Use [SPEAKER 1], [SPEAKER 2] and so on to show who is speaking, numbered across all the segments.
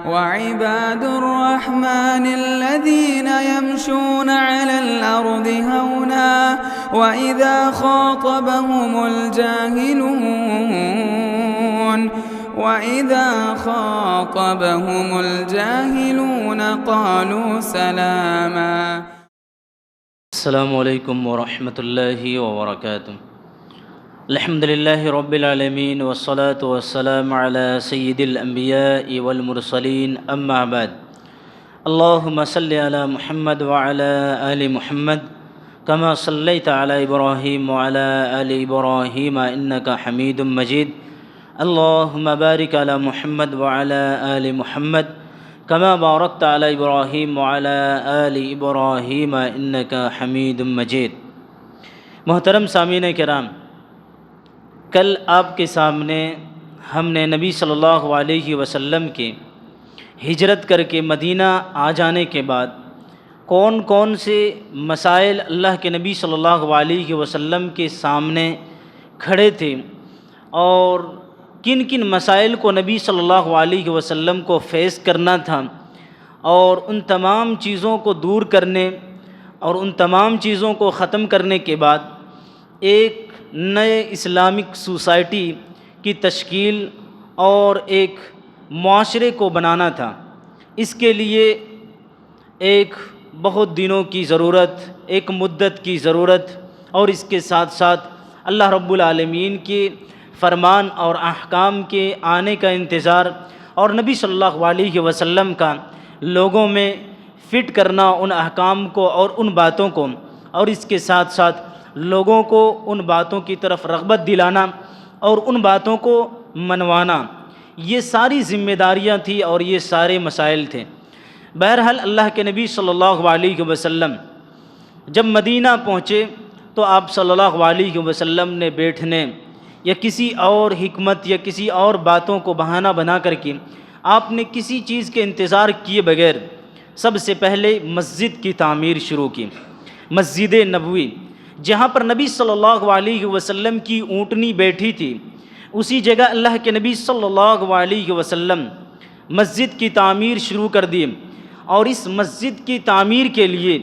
[SPEAKER 1] وعباد الرحمن الذين يمشون على الأرض هونا وإذا خاطبهم الجاهلون قالوا سلاما.
[SPEAKER 2] السلام علیکم ورحمۃ اللہ وبرکاتہ. الحمد للہ رب العالمین والصلاة والسلام علی سید الانبیاء والمرسلین اما بعد. اللہم صل علی محمد وعلی آل محمد کما صلیت علی ابراہیم وعلی آل ابراہیم انک حمید مجید. اللہم بارک علی محمد وعلی آل محمد کما بارکت علی ابراہیم وعلی آل ابراہیم انک حمید مجید. محترم سامعین کرام، کل آپ کے سامنے ہم نے نبی صلی اللہ علیہ وسلم کے ہجرت کر کے مدینہ آ جانے کے بعد کون کون سے مسائل اللہ کے نبی صلی اللہ علیہ وسلم کے سامنے کھڑے تھے اور کن کن مسائل کو نبی صلی اللہ علیہ وسلم کو فیس کرنا تھا، اور ان تمام چیزوں کو دور کرنے اور ان تمام چیزوں کو ختم کرنے کے بعد ایک نئے اسلامک سوسائٹی کی تشکیل اور ایک معاشرے کو بنانا تھا. اس کے لیے ایک بہت دنوں کی ضرورت، ایک مدت کی ضرورت، اور اس کے ساتھ ساتھ اللہ رب العالمین کے فرمان اور احکام کے آنے کا انتظار اور نبی صلی اللہ علیہ وسلم کا لوگوں میں فٹ کرنا ان احکام کو اور ان باتوں کو، اور اس کے ساتھ ساتھ لوگوں کو ان باتوں کی طرف رغبت دلانا اور ان باتوں کو منوانا. یہ ساری ذمہ داریاں تھیں اور یہ سارے مسائل تھے. بہرحال اللہ کے نبی صلی اللہ علیہ وسلم جب مدینہ پہنچے تو آپ صلی اللہ علیہ وسلم نے بیٹھنے یا کسی اور حکمت یا کسی اور باتوں کو بہانہ بنا کر کے آپ نے کسی چیز کے انتظار کیے بغیر سب سے پہلے مسجد کی تعمیر شروع کی. مسجد نبوی، جہاں پر نبی صلی اللہ علیہ وسلم کی اونٹنی بیٹھی تھی، اسی جگہ اللہ کے نبی صلی اللہ علیہ وسلم مسجد کی تعمیر شروع کر دی. اور اس مسجد کی تعمیر کے لیے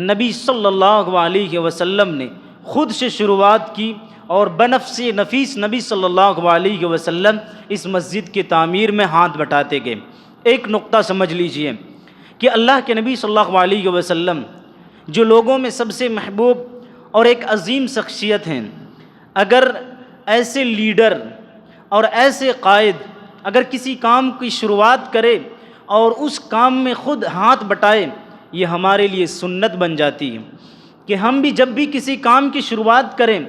[SPEAKER 2] نبی صلی اللہ علیہ وسلم نے خود سے شروعات کی اور بنفس نفیس نبی صلی اللہ علیہ وسلم اس مسجد کی تعمیر میں ہاتھ بٹاتے گئے. ایک نقطہ سمجھ لیجئے کہ اللہ کے نبی صلی اللہ علیہ وسلم جو لوگوں میں سب سے محبوب اور ایک عظیم شخصیت ہیں، اگر ایسے لیڈر اور ایسے قائد اگر کسی کام کی شروعات کرے اور اس کام میں خود ہاتھ بٹائے، یہ ہمارے لیے سنت بن جاتی ہے کہ ہم بھی جب بھی کسی کام کی شروعات کریں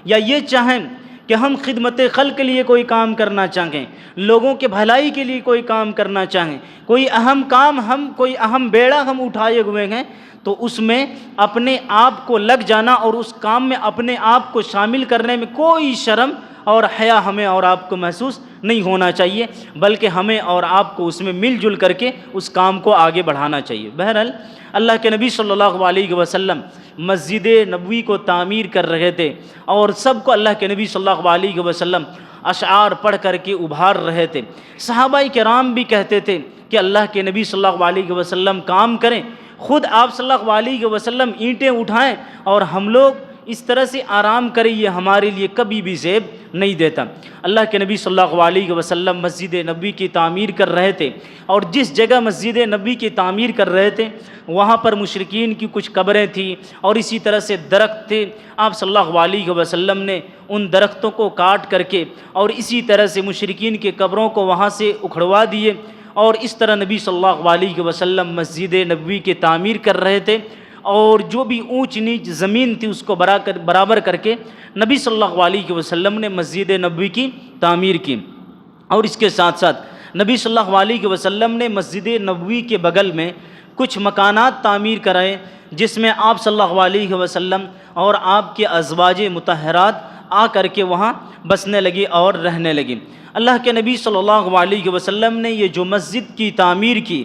[SPEAKER 2] یا یہ چاہیں کہ ہم خدمت خلق کے لیے کوئی کام کرنا چاہیں، لوگوں کے بھلائی کے لیے کوئی کام کرنا چاہیں، کوئی اہم کام کوئی اہم بیڑا ہم اٹھائے ہوئے ہیں، تو اس میں اپنے آپ کو لگ جانا اور اس کام میں اپنے آپ کو شامل کرنے میں کوئی شرم اور حیا ہمیں اور آپ کو محسوس نہیں ہونا چاہیے، بلکہ ہمیں اور آپ کو اس میں مل جل کر کے اس کام کو آگے بڑھانا چاہیے. بہرحال اللہ کے نبی صلی اللہ علیہ وسلم مسجد نبوی کو تعمیر کر رہے تھے اور سب کو اللہ کے نبی صلی اللہ علیہ وسلم اشعار پڑھ کر کے ابھار رہے تھے. صحابہ کرام بھی کہتے تھے کہ اللہ کے نبی صلی اللہ علیہ وسلم کام کریں، خود آپ صلی اللہ علیہ وسلم اینٹیں اٹھائیں اور ہم لوگ اس طرح سے آرام کریں، یہ ہمارے لیے کبھی بھی زیب نہیں دیتا. اللہ کے نبی صلی اللہ علیہ وسلم مسجد نبوی کی تعمیر کر رہے تھے، اور جس جگہ مسجد نبوی کی تعمیر کر رہے تھے وہاں پر مشرکین کی کچھ قبریں تھیں اور اسی طرح سے درخت تھے. آپ صلی اللہ علیہ وسلم نے ان درختوں کو کاٹ کر کے اور اسی طرح سے مشرکین کی قبروں کو وہاں سے اکھڑوا دیے، اور اس طرح نبی صلی اللہ علیہ وسلم مسجد نبوی کی تعمیر کر رہے تھے. اور جو بھی اونچ نیچ زمین تھی اس کو برابر کر کے نبی صلی اللہ علیہ وسلم نے مسجد نبوی کی تعمیر کی. اور اس کے ساتھ ساتھ نبی صلی اللہ علیہ وسلم نے مسجد نبوی کے بغل میں کچھ مکانات تعمیر کرائے جس میں آپ صلی اللہ علیہ وسلم اور آپ کے ازواج مطہرات آ کر کے وہاں بسنے لگی اور رہنے لگی. اللہ کے نبی صلی اللہ علیہ وسلم نے یہ جو مسجد کی تعمیر کی،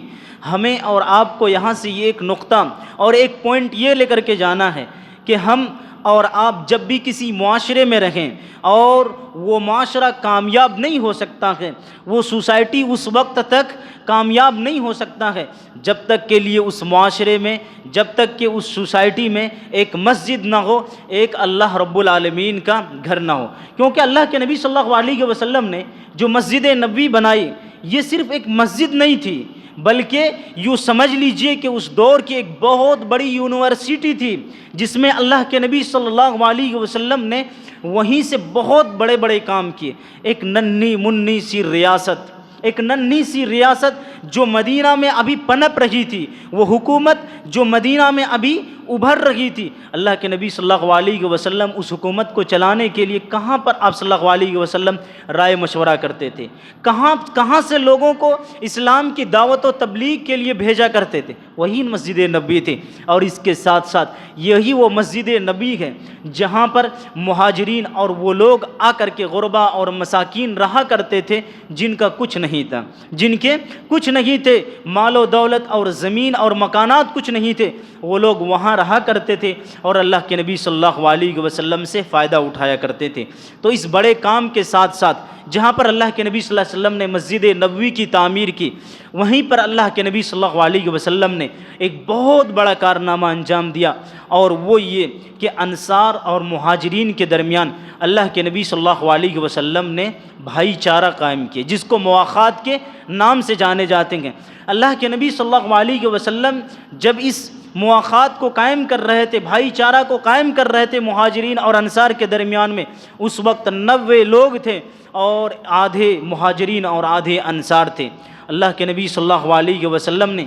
[SPEAKER 2] ہمیں اور آپ کو یہاں سے یہ ایک نقطہ اور ایک پوائنٹ یہ لے کر کے جانا ہے کہ ہم اور آپ جب بھی کسی معاشرے میں رہیں اور وہ معاشرہ کامیاب نہیں ہو سکتا ہے، وہ سوسائٹی اس وقت تک کامیاب نہیں ہو سکتا ہے جب تک کے لیے اس معاشرے میں، جب تک کہ اس سوسائٹی میں ایک مسجد نہ ہو، ایک اللہ رب العالمین کا گھر نہ ہو۔ کیونکہ اللہ کے نبی صلی اللہ علیہ وسلم نے جو مسجد نبوی بنائی، یہ صرف ایک مسجد نہیں تھی، بلکہ یوں سمجھ لیجئے کہ اس دور کی ایک بہت بڑی یونیورسٹی تھی، جس میں اللہ کے نبی صلی اللہ علیہ وسلم نے وہیں سے بہت بڑے بڑے کام کیے۔ ایک ننھی منھی سی ریاست، ایک ننھی سی ریاست جو مدینہ میں ابھی پنپ رہی تھی، وہ حکومت جو مدینہ میں ابھی ابھر رہی تھی، اللہ کے نبی صلی اللہ علیہ وسلم اس حکومت کو چلانے کے لیے کہاں پر آپ صلی اللہ علیہ وسلم رائے مشورہ کرتے تھے، کہاں سے لوگوں کو اسلام کی دعوت و تبلیغ کے لیے بھیجا کرتے تھے؟ وہی مسجد نبوی تھی۔ اور اس کے ساتھ ساتھ یہی وہ مسجد نبوی ہے جہاں پر مہاجرین اور وہ لوگ آ کر کے غربا اور مساکین رہا کرتے تھے جن کا کچھ نہیں تھا، جن کے کچھ نہیں تھے، مال و دولت اور زمین اور مکانات کچھ نہیں تھے، وہ لوگ وہاں رہا کرتے تھے اور اللہ کے نبی صلی اللہ علیہ وسلم سے فائدہ اٹھایا کرتے تھے۔ تو اس بڑے کام کے ساتھ ساتھ جہاں پر اللہ کے نبی صلی اللہ علیہ وسلم نے مسجد نبوی کی تعمیر کی، وہیں پر اللہ کے نبی صلی اللہ علیہ وسلم نے ایک بہت بڑا کارنامہ انجام دیا، اور وہ یہ کہ انصار اور مہاجرین کے درمیان اللہ کے نبی صلی اللہ علیہ وسلم نے بھائی چارہ قائم کیے، جس کو مواخات کے نام سے جانے جاتے ہیں۔ اللہ کے نبی صلی اللہ علیہ وسلم جب اس مواخات کو قائم کر رہے تھے، بھائی چارہ کو قائم کر رہے تھے مہاجرین اور انصار کے درمیان میں، اس وقت 90 لوگ تھے اور آدھے مہاجرین اور آدھے انصار تھے۔ اللہ کے نبی صلی اللہ علیہ وسلم نے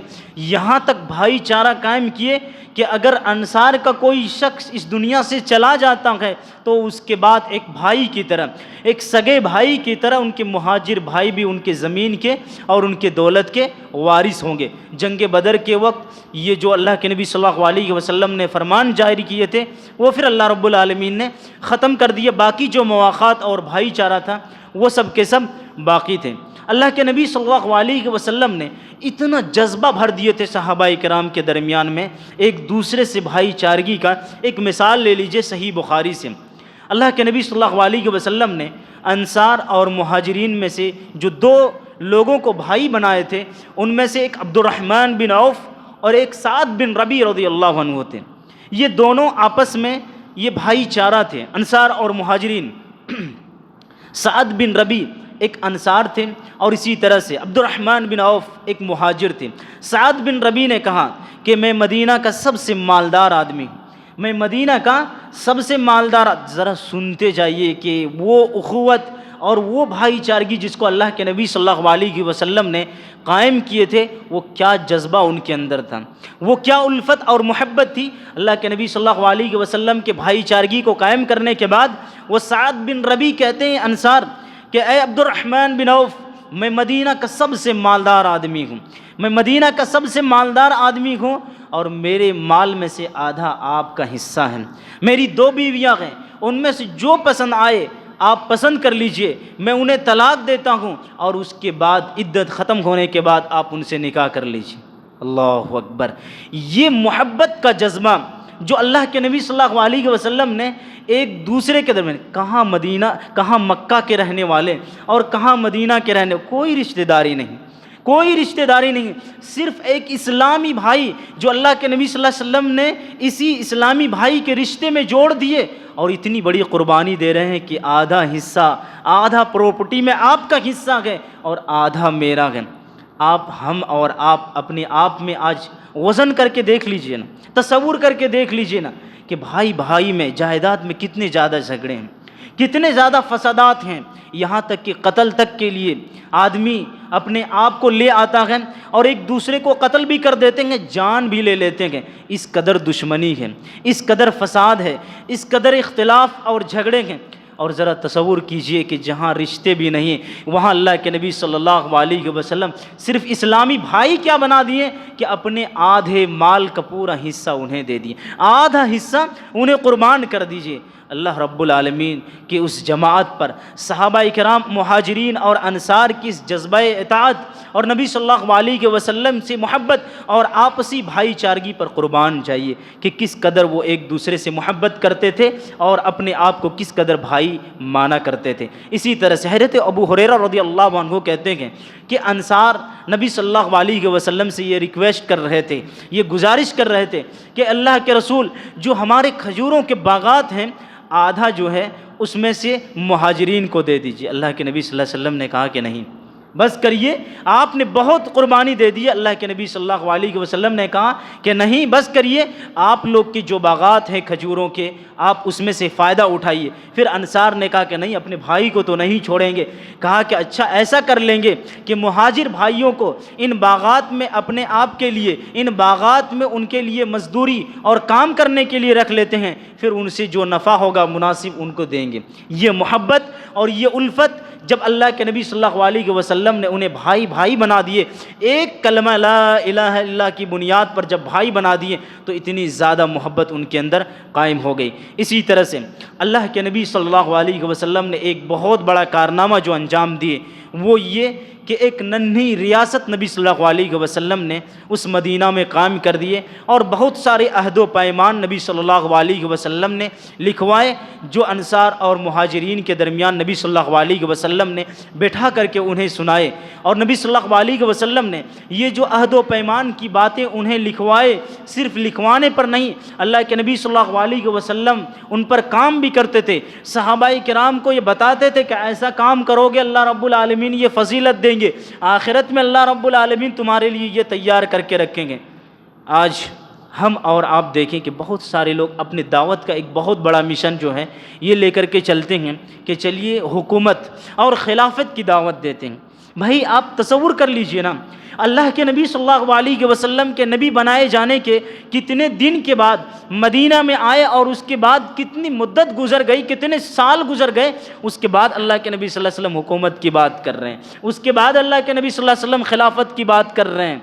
[SPEAKER 2] یہاں تک بھائی چارہ قائم کیے کہ اگر انصار کا کوئی شخص اس دنیا سے چلا جاتا ہے تو اس کے بعد ایک بھائی کی طرح، ایک سگے بھائی کی طرح ان کے مہاجر بھائی بھی ان کے زمین کے اور ان کے دولت کے وارث ہوں گے۔ جنگ بدر کے وقت یہ جو اللہ کے نبی صلی اللہ علیہ وسلم نے فرمان جاری کیے تھے، وہ پھر اللہ رب العالمین نے ختم کر دیے۔ باقی جو مواخات اور بھائی چارہ تھا وہ سب کے سب باقی تھے۔ اللہ کے نبی صلی اللہ علیہ وسلم نے اتنا جذبہ بھر دیے تھے صحابہ کرام کے درمیان میں ایک دوسرے سے بھائی چارگی کا۔ ایک مثال لے لیجئے صحیح بخاری سے، اللہ کے نبی صلی اللہ علیہ وسلم نے انصار اور مہاجرین میں سے جو 2 لوگوں کو بھائی بنائے تھے، ان میں سے ایک عبد الرحمن بن عوف اور ایک سعد بن ربیع رضی اللہ عنہ تھے۔ یہ دونوں آپس میں یہ بھائی چارہ تھے، انصار اور مہاجرین۔ سعد بن ربیع ایک انصار تھے اور اسی طرح سے عبد الرحمن بن عوف ایک مہاجر تھے۔ سعد بن ربیع نے کہا کہ میں مدینہ کا سب سے مالدار آدمی ہوں، میں مدینہ کا سب سے مالدار۔ ذرا سنتے جائیے کہ وہ اخوت اور وہ بھائی چارگی جس کو اللہ کے نبی صلی اللہ علیہ وسلم نے قائم کیے تھے، وہ کیا جذبہ ان کے اندر تھا، وہ کیا الفت اور محبت تھی۔ اللہ کے نبی صلی اللہ علیہ وسلم کے بھائی چارگی کو قائم کرنے کے بعد وہ سعد بن ربیع کہتے ہیں انصار کہ اے عبد الرحمن بن عوف، میں مدینہ کا سب سے مالدار آدمی ہوں، میں مدینہ کا سب سے مالدار آدمی ہوں، اور میرے مال میں سے آدھا آپ کا حصہ ہے، میری 2 بیویاں ہیں، ان میں سے جو پسند آئے آپ پسند کر لیجئے، میں انہیں طلاق دیتا ہوں، اور اس کے بعد عدت ختم ہونے کے بعد آپ ان سے نکاح کر لیجئے۔ اللہ اکبر! یہ محبت کا جذبہ جو اللہ کے نبی صلی اللہ علیہ وسلم نے ایک دوسرے کے درمیان، کہاں مدینہ، کہاں مکہ کے رہنے والے اور کہاں مدینہ کے رہنے، کوئی رشتہ داری نہیں، کوئی رشتہ داری نہیں، صرف ایک اسلامی بھائی جو اللہ کے نبی صلی اللہ علیہ وسلم نے اسی اسلامی بھائی کے رشتے میں جوڑ دیے، اور اتنی بڑی قربانی دے رہے ہیں کہ آدھا حصہ، آدھا پراپرٹی میں آپ کا حصہ ہے اور آدھا میرا ہے۔ آپ، ہم اور آپ اپنے آپ میں آج وزن کر کے دیکھ لیجئے نا، تصور کر کے دیکھ لیجئے نا کہ بھائی بھائی میں، جائیداد میں کتنے زیادہ جھگڑے ہیں، کتنے زیادہ فسادات ہیں، یہاں تک کہ قتل تک کے لیے آدمی اپنے آپ کو لے آتا ہے اور ایک دوسرے کو قتل بھی کر دیتے ہیں، جان بھی لے لیتے ہیں۔ اس قدر دشمنی ہے، اس قدر فساد ہے، اس قدر اختلاف اور جھگڑے ہیں۔ اور ذرا تصور کیجئے کہ جہاں رشتے بھی نہیں، وہاں اللہ کے نبی صلی اللہ علیہ وسلم صرف اسلامی بھائی کیا بنا دیے کہ اپنے آدھے مال کا پورا حصہ انہیں دے دیے، آدھا حصہ انہیں قربان کر دیجئے۔ اللہ رب العالمین کی اس جماعت پر، صحابہ کرام مہاجرین اور انصار کی اس جذبہ اطاعت اور نبی صلی اللہ علیہ وسلم سے محبت اور آپسی بھائی چارگی پر قربان جائیے کہ کس قدر وہ ایک دوسرے سے محبت کرتے تھے اور اپنے آپ کو کس قدر بھائی مانا کرتے تھے۔ اسی طرح سے حضرت ابو ہریرہ رضی اللہ عنہ کہتے ہیں کہ انصار نبی صلی اللہ علیہ وسلم سے یہ ریکویسٹ کر رہے تھے، یہ گزارش کر رہے تھے کہ اللہ کے رسول، جو ہمارے کھجوروں کے باغات ہیں آدھا جو ہے اس میں سے مہاجرین کو دے دیجیے۔ اللہ کے نبی صلی اللہ علیہ وسلم نے کہا کہ نہیں، بس کریے، آپ نے بہت قربانی دے دی۔ اللہ کے نبی صلی اللہ علیہ وسلم نے کہا کہ نہیں، بس کریے، آپ لوگ کی جو باغات ہیں کھجوروں کے، آپ اس میں سے فائدہ اٹھائیے۔ پھر انصار نے کہا کہ نہیں، اپنے بھائی کو تو نہیں چھوڑیں گے۔ کہا کہ اچھا ایسا کر لیں گے کہ مہاجر بھائیوں کو ان باغات میں اپنے آپ کے لیے، ان باغات میں ان کے لیے مزدوری اور کام کرنے کے لیے رکھ لیتے ہیں، پھر ان سے جو نفع ہوگا مناسب ان کو دیں گے۔ یہ محبت اور یہ الفت جب اللہ کے نبی صلی اللہ علیہ وسلم نے انہیں بھائی بھائی بنا دیے، ایک کلمہ لا الہ الا اللہ کی بنیاد پر جب بھائی بنا دیے تو اتنی زیادہ محبت ان کے اندر قائم ہو گئی۔ اسی طرح سے اللہ کے نبی صلی اللہ علیہ وسلم نے ایک بہت بڑا کارنامہ جو انجام دیے وہ یہ کہ ایک ننھی ریاست نبی صلی اللہ علیہ وسلم نے اس مدینہ میں قائم کر دیے، اور بہت سارے عہد و پیمان نبی صلی اللہ علیہ وسلم نے لکھوائے جو انصار اور مہاجرین کے درمیان نبی صلی اللہ علیہ وسلم نے بٹھا کر کے انہیں سنائے۔ اور نبی صلی اللہ علیہ وسلم نے یہ جو عہد و پیمان کی باتیں انہیں لکھوائے، صرف لکھوانے پر نہیں، اللہ کے نبی صلی اللہ علیہ وسلم ان پر کام بھی کرتے تھے۔ صحابہ کرام کو یہ بتاتے تھے کہ ایسا کام کرو گے اللہ رب العالمین یہ فضیلت دیں گے، آخرت میں اللہ رب العالمین تمہارے لیے یہ تیار کر کے رکھیں گے۔ آج ہم اور آپ دیکھیں کہ بہت سارے لوگ اپنی دعوت کا ایک بہت بڑا مشن جو ہے یہ لے کر کے چلتے ہیں کہ چلیے حکومت اور خلافت کی دعوت دیتے ہیں۔ بھائی آپ تصور کر لیجئے نا، اللہ کے نبی صلی اللہ علیہ وسلم کے نبی بنائے جانے کے کتنے دن کے بعد مدینہ میں آئے، اور اس کے بعد کتنی مدت گزر گئی، کتنے سال گزر گئے، اس کے بعد اللہ کے نبی صلی اللہ علیہ وسلم حکومت کی بات کر رہے ہیں، اس کے بعد اللہ کے نبی صلی اللہ علیہ وسلم خلافت کی بات کر رہے ہیں۔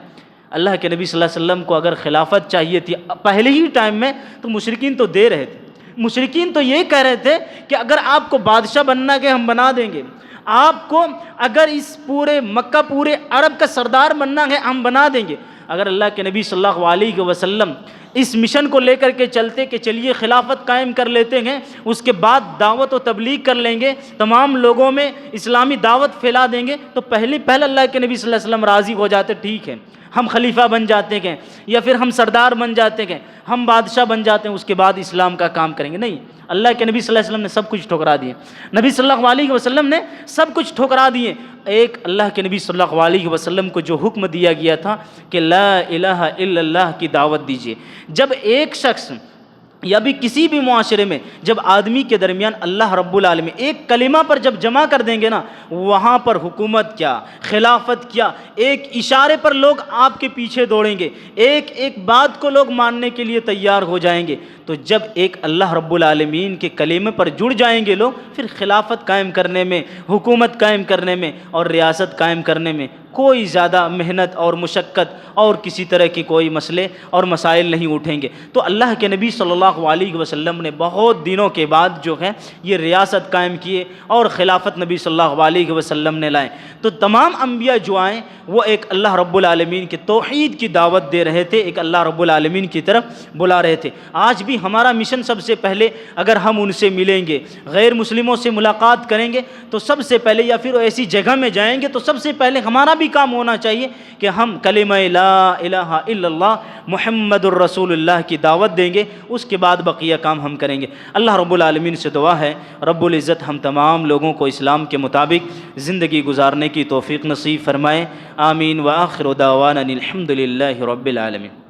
[SPEAKER 2] اللہ کے نبی صلی اللہ علیہ وسلم کو اگر خلافت چاہیے تھی پہلے ہی ٹائم میں تو مشرکین تو دے رہے تھے، مشرکین تو یہ کہہ رہے تھے کہ اگر آپ کو بادشاہ بننا کہ ہم بنا دیں گے، آپ کو اگر اس پورے مکہ پورے عرب کا سردار بننا ہے ہم بنا دیں گے۔ اگر اللہ کے نبی صلی اللہ علیہ وسلم اس مشن کو لے کر کے چلتے کہ چلیے خلافت قائم کر لیتے ہیں، اس کے بعد دعوت و تبلیغ کر لیں گے، تمام لوگوں میں اسلامی دعوت پھیلا دیں گے، تو پہلے اللہ کے نبی صلی اللہ علیہ وسلم راضی ہو جاتے، ٹھیک ہے ہم خلیفہ بن جاتے ہیں یا پھر ہم سردار بن جاتے ہیں، ہم بادشاہ بن جاتے ہیں، اس کے بعد اسلام کا کام کریں گے۔ نہیں، اللہ کے نبی صلی اللہ علیہ وسلم نے سب کچھ ٹھکرا دیے، نبی صلی اللہ علیہ وسلم نے سب کچھ ٹھکرا دیے۔ ایک اللہ کے نبی صلی اللہ علیہ وسلم کو جو حکم دیا گیا تھا کہ لا الہ الا اللہ کی دعوت دیجیے، جب ایک شخص یا بھی کسی بھی معاشرے میں جب آدمی کے درمیان اللہ رب العالمین ایک کلمہ پر جب جمع کر دیں گے نا، وہاں پر حکومت کیا، خلافت کیا، ایک اشارے پر لوگ آپ کے پیچھے دوڑیں گے، ایک ایک بات کو لوگ ماننے کے لیے تیار ہو جائیں گے۔ تو جب ایک اللہ رب العالمین کے کلمے پر جڑ جائیں گے لوگ، پھر خلافت قائم کرنے میں، حکومت قائم کرنے میں اور ریاست قائم کرنے میں کوئی زیادہ محنت اور مشقت اور کسی طرح کی کوئی مسئلے اور مسائل نہیں اٹھیں گے۔ تو اللہ کے نبی صلی اللہ علیہ وسلم نے بہت دنوں کے بعد جو ہے یہ ریاست قائم کیے اور خلافت نبی صلی اللہ علیہ وسلم نے لائے۔ تو تمام انبیاء جو آئیں وہ ایک اللہ رب العالمین کے توحید کی دعوت دے رہے تھے، ایک اللہ رب العالمین کی طرف بلا رہے تھے۔ آج بھی ہمارا مشن سب سے پہلے اگر ہم ان سے ملیں گے، غیر مسلموں سے ملاقات کریں گے تو سب سے پہلے، یا پھر ایسی جگہ میں جائیں گے تو سب سے پہلے ہمارا بھی کام ہونا چاہیے کہ ہم کلمہ لا الہ الا اللہ محمد الرسول اللہ کی دعوت دیں گے، اس کے بعد بقیہ کام ہم کریں گے۔ اللہ رب العالمین سے دعا ہے رب العزت ہم تمام لوگوں کو اسلام کے مطابق زندگی گزارنے کی توفیق نصیب فرمائے۔ آمین وآخر دعوانا الحمد للہ رب العالمین۔